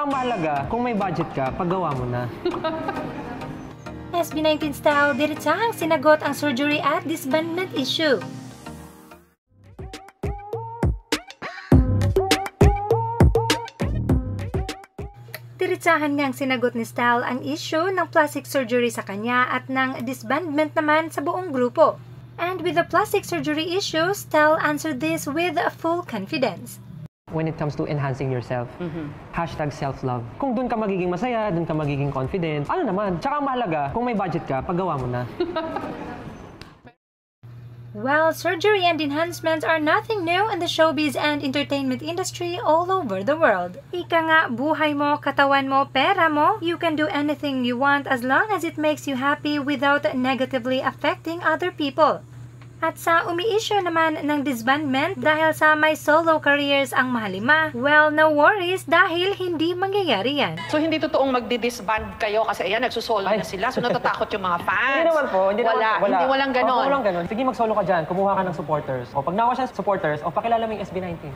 ang mahalaga, kung may budget ka, paggawa mo na. SB19 Style, diretsahang sinagot ang surgery at disbandment issue. Diretsahan ngang sinagot ni Style ang issue ng plastic surgery sa kanya at ng disbandment naman sa buong grupo. And with the plastic surgery issue, Style answered this with full confidence. When it comes to enhancing yourself, hashtag self-love. Kung dun ka magiging masaya, dun ka magiging confident, ano naman? Tsaka ang mahalaga, kung may budget ka, paggawa mo na. Well, surgery and enhancements are nothing new in the showbiz and entertainment industry all over the world. Ika nga, buhay mo, katawan mo, pera mo, you can do anything you want as long as it makes you happy without negatively affecting other people. At sa umi-issue naman ng disbandment dahil sa may solo careers ang mahalima, well, no worries dahil hindi mangyayari yan. So hindi totoong magdi-disband kayo kasi ayan, nagsusolo na sila. So natatakot yung mga fans. Hindi naman po. Hindi walang ganon. Walang ganon. Sige, mag-solo ka dyan. Kumuha ka ng supporters. O pag nawa siya supporters, o pakilala mo yung SB19.